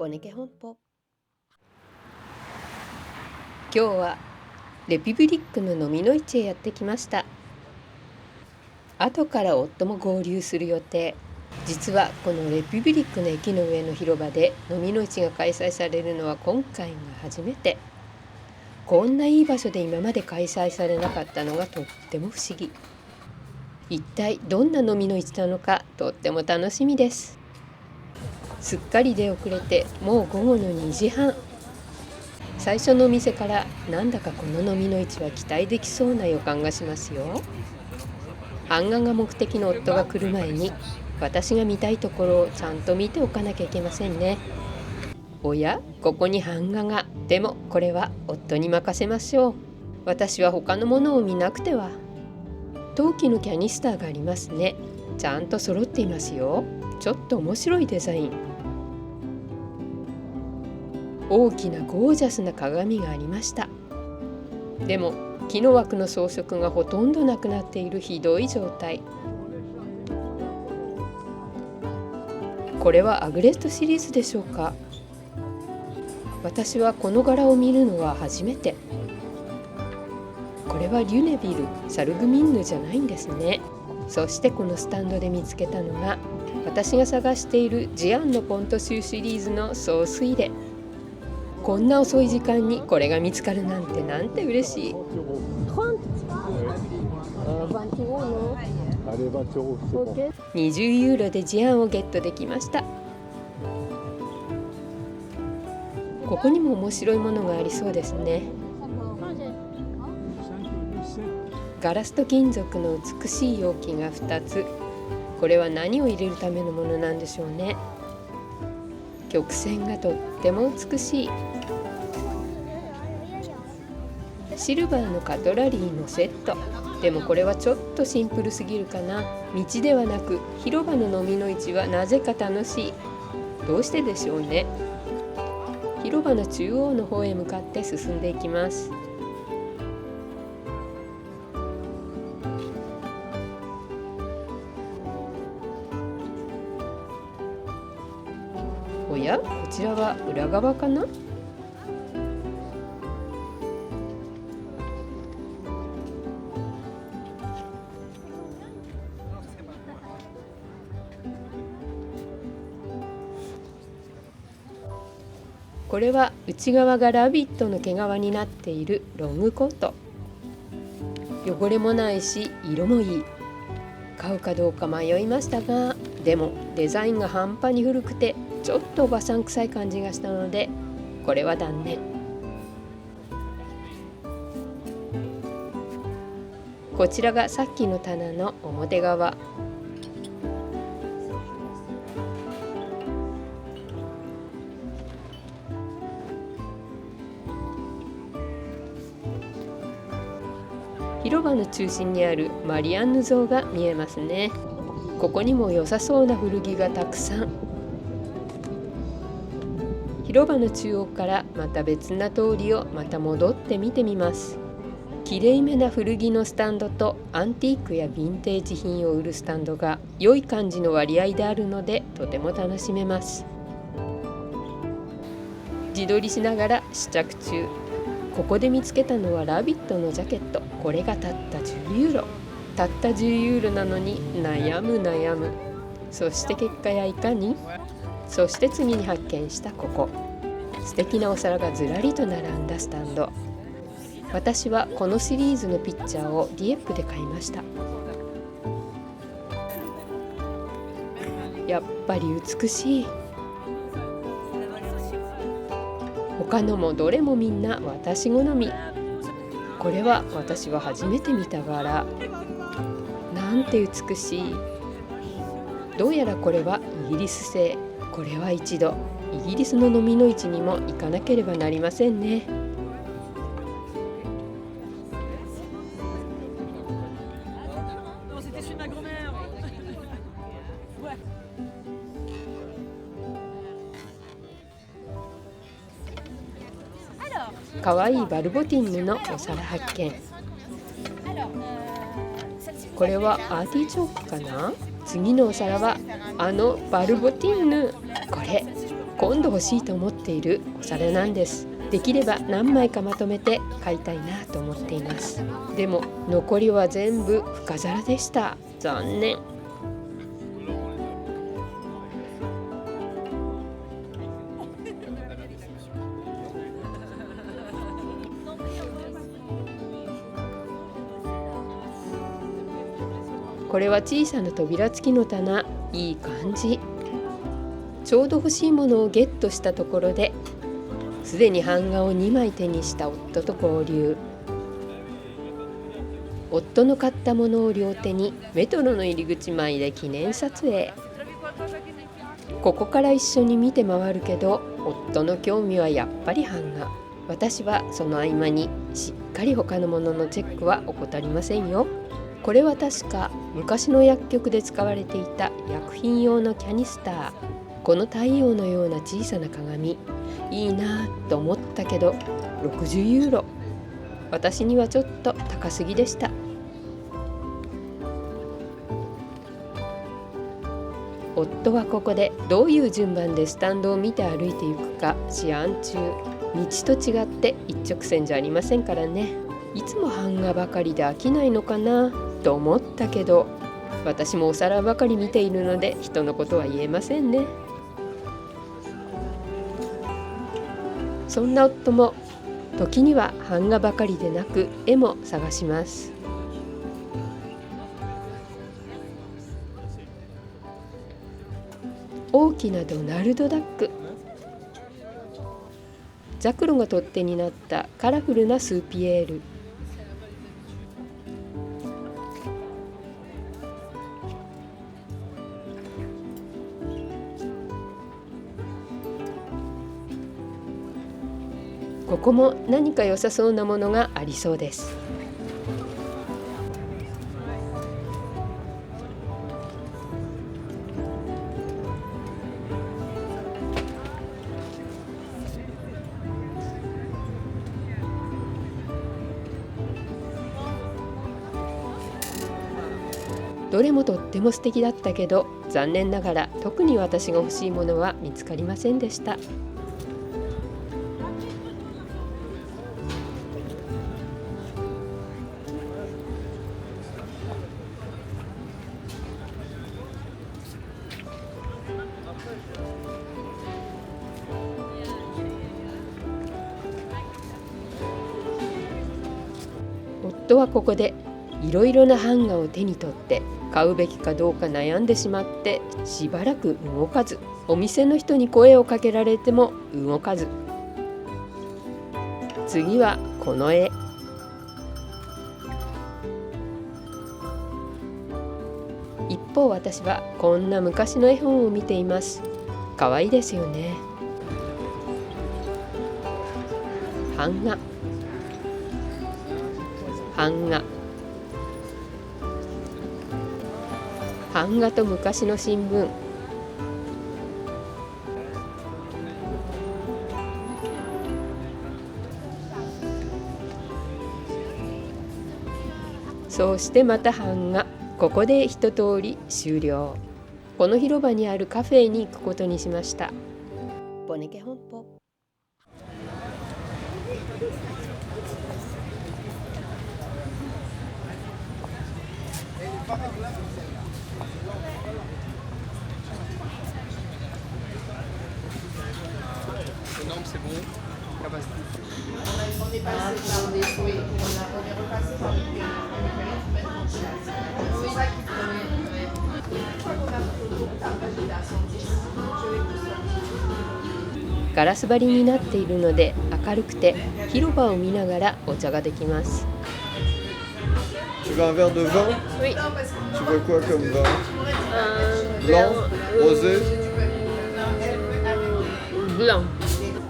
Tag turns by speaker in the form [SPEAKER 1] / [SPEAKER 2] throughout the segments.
[SPEAKER 1] ボネケ本舗。今日はレピブリックの飲みの市へやってきました。後から夫も合流する予定。実はこのレピブリックの駅の上の広場で飲みの市が開催されるのは今回が初めて。こんないい場所で今まで開催されなかったのがとっても不思議。一体どんな飲みの市なのかとっても楽しみです。すっかり出遅れてもう午後の2時半。最初のお店からなんだかこの飲みの市は期待できそうな予感がしますよ。版画が目的の夫が来る前に私が見たいところをちゃんと見ておかなきゃいけませんね。おや、ここに版画が。でもこれは夫に任せましょう。私は他のものを見なくては。陶器のキャニスターがありますね。ちゃんと揃っていますよ。ちょっと面白いデザイン。大きなゴージャスな鏡がありました。でも木の枠の装飾がほとんどなくなっているひどい状態。これはアグレットシリーズでしょうか。私はこの柄を見るのは初めて。これはリュネビル・サルグミンヌじゃないんですね。そしてこのスタンドで見つけたのが私が探しているジアンのポントシューシリーズの総帥入れ。こんな遅い時間にこれが見つかるなんて嬉しい。20ユーロでジアンをゲットできました。ここにも面白いものがありそうですね。ガラスと金属の美しい容器が2つ。これは何を入れるためのものなんでしょうね。曲線がとっても美しい。シルバーのカトラリーのセット。でもこれはちょっとシンプルすぎるかな。道ではなく広場の飲みの市はなぜか楽しい。どうしてでしょうね。広場の中央の方へ向かって進んでいきます。おや、こちらは裏側かな。これは内側がラビットの毛皮になっているロングコート。汚れもないし色もいい。買うかどうか迷いましたが、でもデザインが半端に古くてちょっとおばさん臭い感じがしたのでこれは断念。こちらがさっきの棚の表側。広場の中心にあるマリアンヌ像が見えますね。ここにも良さそうな古着がたくさん。広場の中央からまた別な通りをまた戻って見てみます。きれいめな古着のスタンドとアンティークやヴィンテージ品を売るスタンドが良い感じの割合であるのでとても楽しめます。自撮りしながら試着中。ここで見つけたのはラビットのジャケット。これがたった10ユーロ。たった10ユーロなのに悩む。そして結果やいかに。そして次に発見したここ。素敵なお皿がずらりと並んだスタンド。私はこのシリーズのピッチャーをディエップで買いました。やっぱり美しい。他のもどれもみんな私好み。これは私は初めて見た柄。なんて美しい。どうやらこれはイギリス製。これは一度イギリスの飲みの市にも行かなければなりませんね。かわいいバルボティンヌのお皿発見。これはアーティチョークかな。次のお皿はバルボティンヌ。今度欲しいと思っているお皿なんです。できれば何枚かまとめて買いたいなと思っています。でも残りは全部深皿でした。残念。これは小さな扉付きの棚、いい感じ。ちょうど欲しいものをゲットしたところで、すでに版画を2枚手にした夫と合流。夫の買ったものを両手にメトロの入り口前で記念撮影。ここから一緒に見て回るけど、夫の興味はやっぱり版画。私はその合間にしっかり他のもののチェックは怠りませんよ。これは確か昔の薬局で使われていた薬品用のキャニスター。この太陽のような小さな鏡、いいなぁと思ったけど60ユーロ。私にはちょっと高すぎでした。夫はここでどういう順番でスタンドを見て歩いていくか思案中。道と違って一直線じゃありませんからね。いつも版画ばかりで飽きないのかなと思ったけど、私もお皿ばかり見ているので人のことは言えませんね。そんな夫も時には版画ばかりでなく絵も探します。大きなドナルドダック。ザクロが取っ手になったカラフルなスーピエール。ここも何か良さそうなものがありそうです。どれもとっても素敵だったけど、残念ながら特に私が欲しいものは見つかりませんでした。夫はここでいろいろな版画を手に取って買うべきかどうか悩んでしまって、しばらく動かず、お店の人に声をかけられても動かず。次はこの絵。一方私はこんな昔の絵本を見ています。かわいいですよね。版画、版画、版画と昔の新聞。そうしてまた版画。ここで一通り終了。この広場にあるカフェに行くことにしました。ボネケ本舗。ガラス張りになっているので明るくて、広場を見ながらお茶ができます。
[SPEAKER 2] Tu veux un verre de vin?
[SPEAKER 1] Oui.
[SPEAKER 2] Tu veux quoi comme vin? Blanc? Rosé?
[SPEAKER 1] Blanc。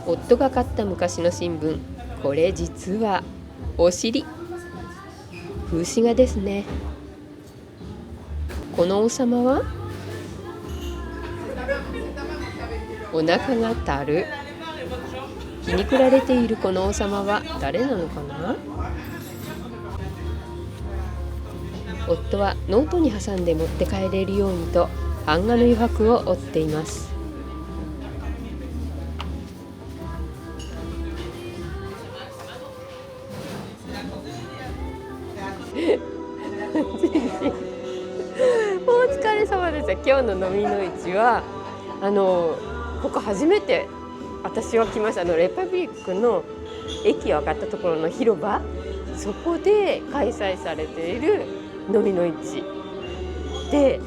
[SPEAKER 1] 夫が買った昔の新聞。これ実はお尻。風刺画ですね。この王様はお腹がたる。気に食られているこの王様は誰なのかな。夫はノートに挟んで持って帰れるようにと版画の余白を折っています。変様ですよ。今日の飲みの市はここ初めて私は来ました。レパブリックの駅を上がったところの広場、そこで開催されている飲みの市で、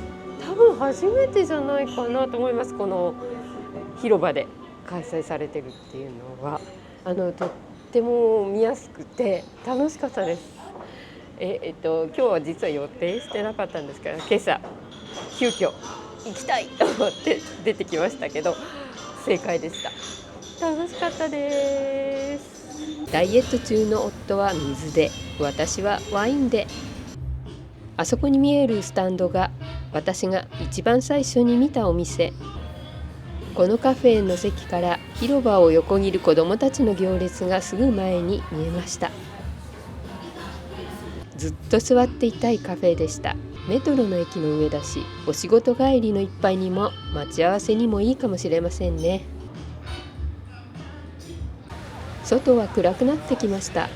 [SPEAKER 1] 多分初めてじゃないかなと思います。この広場で開催されてるっていうのはとっても見やすくて楽しかったです。今日は実は予定してなかったんですけど、今朝急遽行きたいと思って出てきましたけど正解でした。楽しかったです。ダイエット中の夫は水で、私はワインで。あそこに見えるスタンドが私が一番最初に見たお店。このカフェの席から広場を横切る子どもたちの行列がすぐ前に見えました。ずっと座っていたいカフェでした。メトロの駅の上だし、お仕事帰りの一杯にも待ち合わせにもいいかもしれませんね。外は暗くなってきました。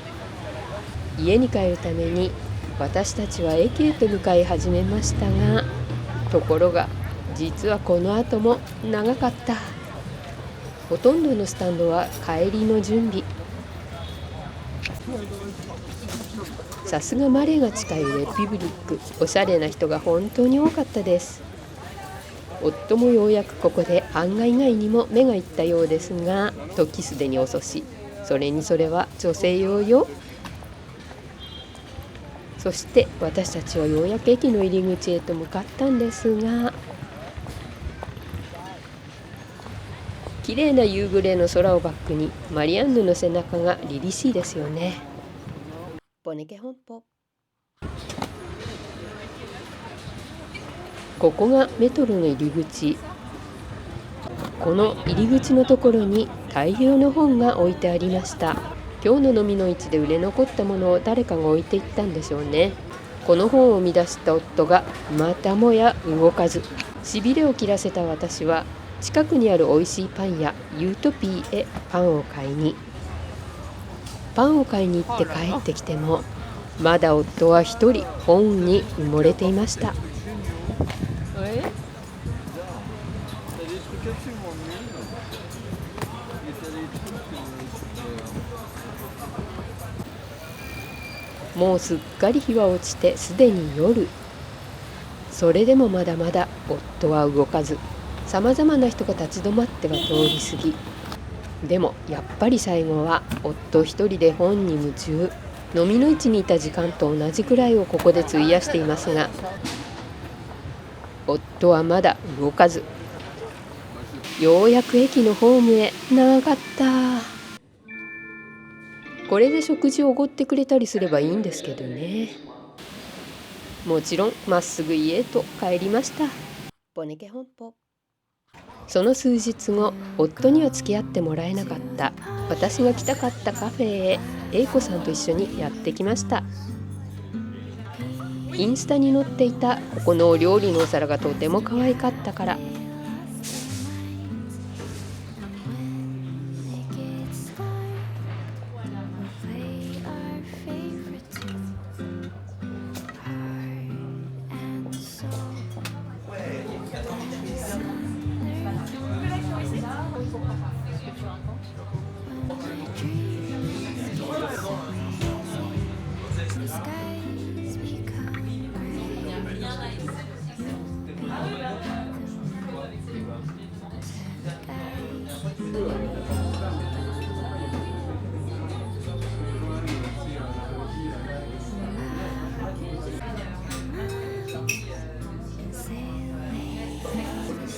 [SPEAKER 1] 家に帰るために私たちは駅へと向かい始めましたが、ところが実はこの後も長かった。ほとんどのスタンドは帰りの準備。さすがマレが近いレピブリック、おしゃれな人が本当に多かったです。夫もようやくここで案外以外にも目がいったようですが、時すでに遅し。それにそれは女性用よ。そして私たちはようやく駅の入り口へと向かったんですが、綺麗な夕暮れの空をバックにマリアンヌの背中が凛々しいですよね。ボネケ本舗。ここがメトロの入り口。この入り口のところに大量の本が置いてありました。今日の飲みの市で売れ残ったものを誰かが置いていったんでしょうね。この本を見出した夫がまたもや動かず、しびれを切らせた私は近くにある美味しいパン屋ユートピーへパンを買いに行って帰ってきても、まだ夫は一人本に埋もれていました。もうすっかり日は落ちてすでに夜。それでもまだまだ夫は動かず、さまざまな人が立ち止まっては通り過ぎ。でもやっぱり最後は夫一人で本に夢中。飲みの市にいた時間と同じくらいをここで費やしていますが、夫はまだ動かず。ようやく駅のホームへ。長かった。これで食事をおごってくれたりすればいいんですけどね。もちろんまっすぐ家へと帰りました。ボネケ本舗。その数日後、夫には付き合ってもらえなかった私が来たかったカフェへ英子さんと一緒にやってきました。インスタに載っていたここのお料理のお皿がとても可愛かったから。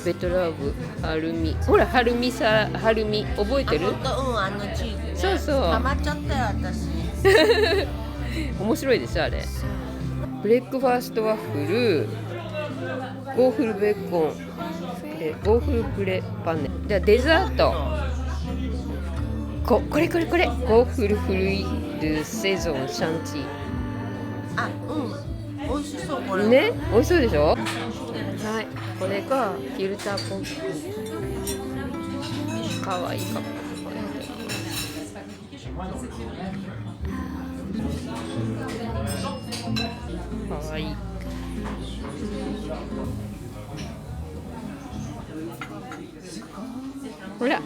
[SPEAKER 1] ベトラブ、ハルミ、ほらハルミ覚えてる？
[SPEAKER 3] チーズ、
[SPEAKER 1] そうそう。
[SPEAKER 3] ハマっちゃったよ私。
[SPEAKER 1] 面白いでしょあれ。ブレックファーストワッフル、ゴーフルベーコン、ゴーフルブレパンネ。じゃあデザート。これゴーフルフルイドセゾンシャンティ。
[SPEAKER 3] あ、美味しそうこれ。
[SPEAKER 1] ね、美味しそうでしょ。はい、これがフィルターコンフィ。かわいいかも。かわいい。ほら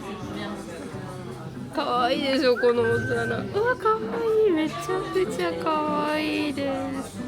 [SPEAKER 1] かわいいでしょこのお皿。うわかわいい、めちゃくちゃかわいいです。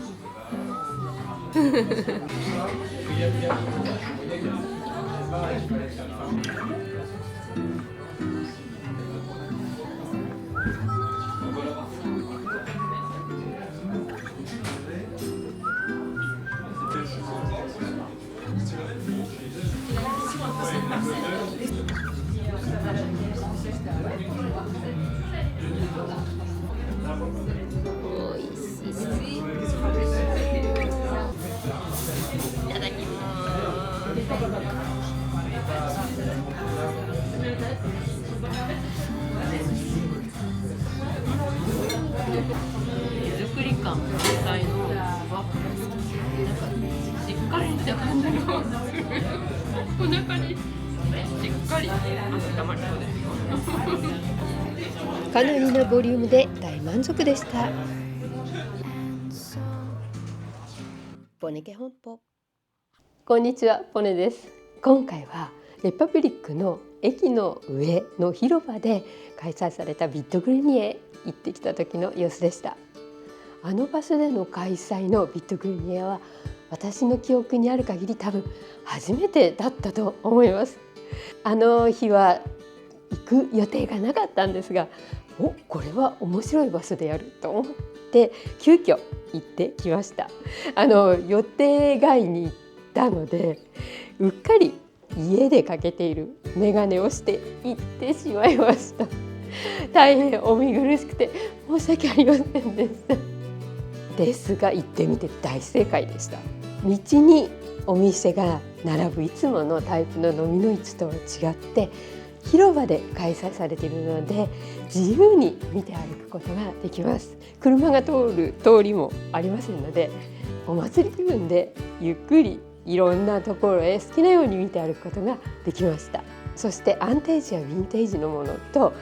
[SPEAKER 1] おいしそう。いただきます。手作り感満載のワッフル好き。なんかしっかりした感じのお腹にしっかり温まりそうです。かなりのボリュームで大満足でした。ポネケ本舗。こんにちは、ポネです。今回はレパブリックの駅の上の広場で開催されたビットグリニエ行ってきた時の様子でした。あの場所での開催のビットグリニエは私の記憶にある限り多分初めてだったと思います。あの日は行く予定がなかったんですが、これは面白い場所でやると思って急遽行ってきました。予定外に行ったのでうっかり家でかけているメガネをして行ってしまいました。大変お見苦しくて申し訳ありませんでした。ですが行ってみて大正解でした。道にお店が並ぶいつものタイプの飲みの市とは違って広場で開催されているので自由に見て歩くことができます。車が通る通りもありませんのでお祭り気分でゆっくりいろんなところへ好きなように見て歩くことができました。そしてアンテージやヴィンテージのものと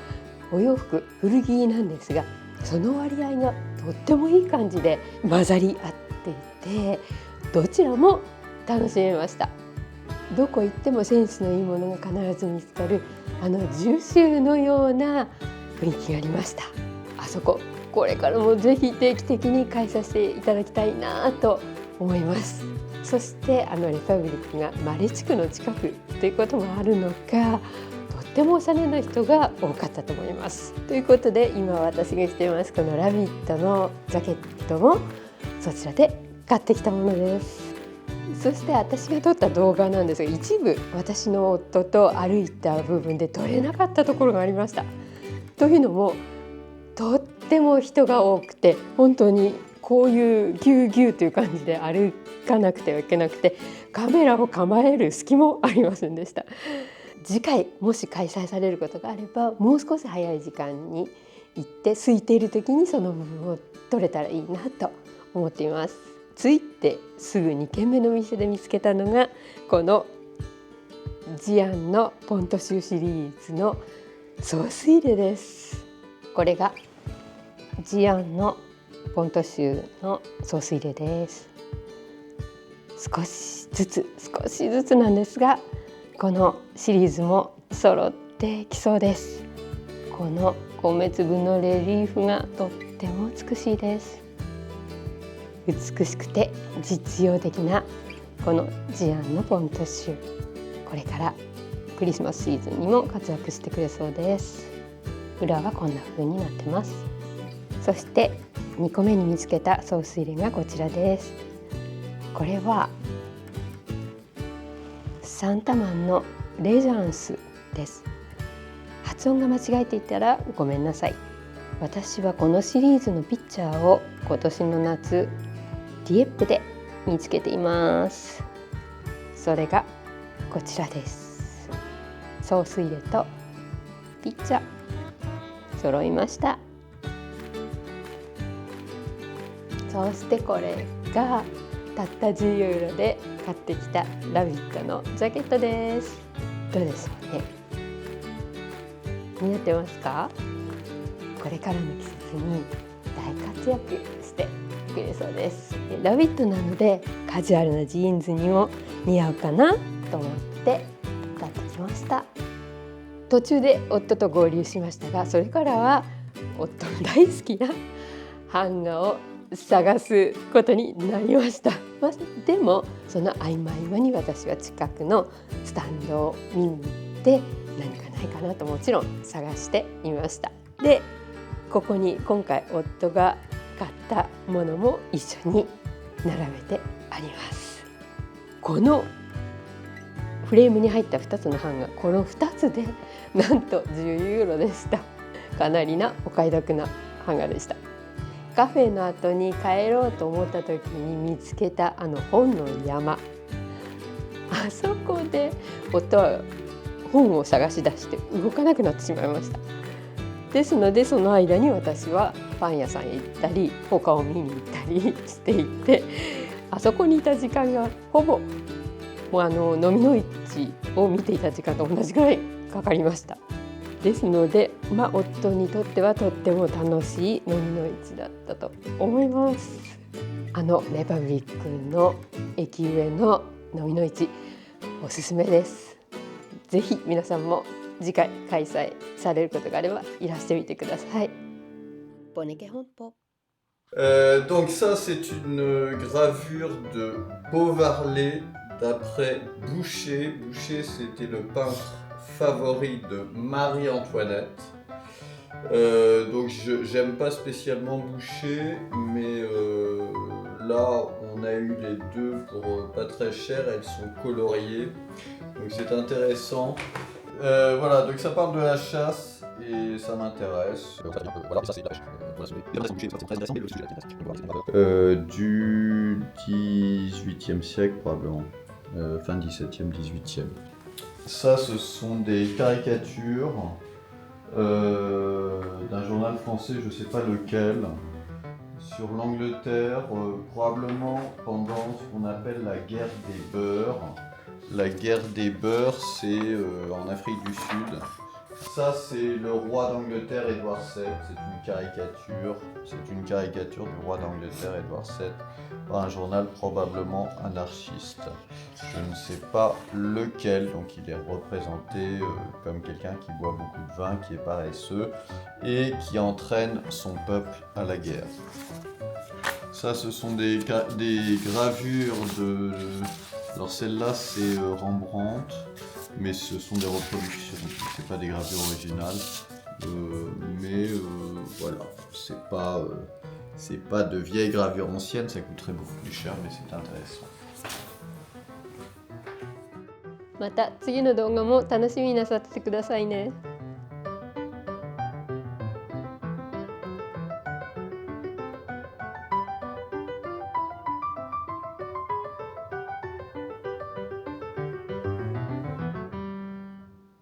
[SPEAKER 1] お洋服古着なんですがその割合がとってもいい感じで混ざり合っていてどちらも楽しめました。どこ行ってもセンスのいいものが必ず見つかる十州のような雰囲気がありました。あそここれからもぜひ定期的に開催していただきたいなと思います。そしてレパブリックがマレ地区の近くということもあるのかとってもおしゃれな人が多かったと思います。ということで今私が着ていますこのラビットのジャケットもそちらで買ってきたものです。そして私が撮った動画なんですが一部私の夫と歩いた部分で撮れなかったところがありました。というのもとっても人が多くて本当にこういうぎゅうぎゅうという感じで歩かなくてはいけなくてカメラを構える隙もありませんでした。次回もし開催されることがあればもう少し早い時間に行って空いている時にその部分を撮れたらいいなと思っています。着いてすぐ2軒目の店で見つけたのがこのジアンのポントシューシリーズのソース入れです。これがジアンのポントシューのソース入れです。少しずつなんですがこのシリーズも揃ってきそうです。この米粒のレリーフがとっても美しいです。美しくて実用的なこのジアンのポントシュー、これからクリスマスシーズンにも活躍してくれそうです。裏はこんな風になってます。そして2個目に見つけたソース入れがこちらです。これはサンタマンのレジャンスです。発音が間違えていたらごめんなさい。私はこのシリーズのピッチャーを今年の夏ディエップで見つけています。それがこちらです。ソース入れとピッチャー揃いました。そしてこれがたった10ユーロで買ってきたラビットのジャケットです。どうでしょうね。似合ってますか？これからの季節に大活躍してくれそうです。ラビットなのでカジュアルなジーンズにも似合うかなと思って買ってきました。途中で夫と合流しましたが、それからは夫の大好きな版画を探すことになりました。でもその合間合間に私は近くのスタンドを見に行って何かないかなともちろん探していました。で、ここに今回夫が買ったものも一緒に並べてあります。このフレームに入った2つの版画、この2つでなんと10ユーロでした。かなりなお買い得な版画でした。カフェの後に帰ろうと思った時に見つけたあの本の山、あそこで夫は本を探し出して動かなくなってしまいました。ですのでその間に私はパン屋さんへ行ったり他を見に行ったりしていて、あそこにいた時間がほぼもう飲みの市を見ていた時間と同じぐらいかかりました。ですので、夫にとってはとっても楽しい飲みの市だったと思います。レパブリックの駅上の飲みの市おすすめです。ぜひ皆さんも次回開催されることがあればいらしてみてください。ボネケ本舗。
[SPEAKER 2] Donc ça c'est une gravure de Beauvarlais d'après Boucher. Boucher c'était le peintre favori de Marie-Antoinette. Donc j'aime pas spécialement Boucher, mais là on a eu les deux pour pas très cher, elles sont coloriées, donc c'est intéressant. Voilà, donc ça parle de la chasse et ça m'intéresse. Du 18e siècle probablement, fin 17e, 18e. Ça, ce sont des caricatures d'un journal français, je ne sais pas lequel, sur l'Angleterre, probablement pendant ce qu'on appelle la guerre des beurs. La guerre des beurs, c'est en Afrique du Sud. Ça, c'est le roi d'Angleterre, Édouard VII. C'est une caricature du roi d'Angleterre, Édouard VII, par un journal probablement anarchiste. Je ne sais pas lequel, donc il est représenté comme quelqu'un qui boit beaucoup de vin, qui est paresseux et qui entraîne son peuple à la guerre. Ça, ce sont des gravures de... Alors celle-là, c'est Rembrandt, mais ce sont des reproductions, c'est pas des gravures originales. Mais voilà, c'est pas de vieilles gravures anciennes, ça coûterait beaucoup plus cher, mais c'est intéressant.
[SPEAKER 1] また次の動画も楽しみになさってくださいね。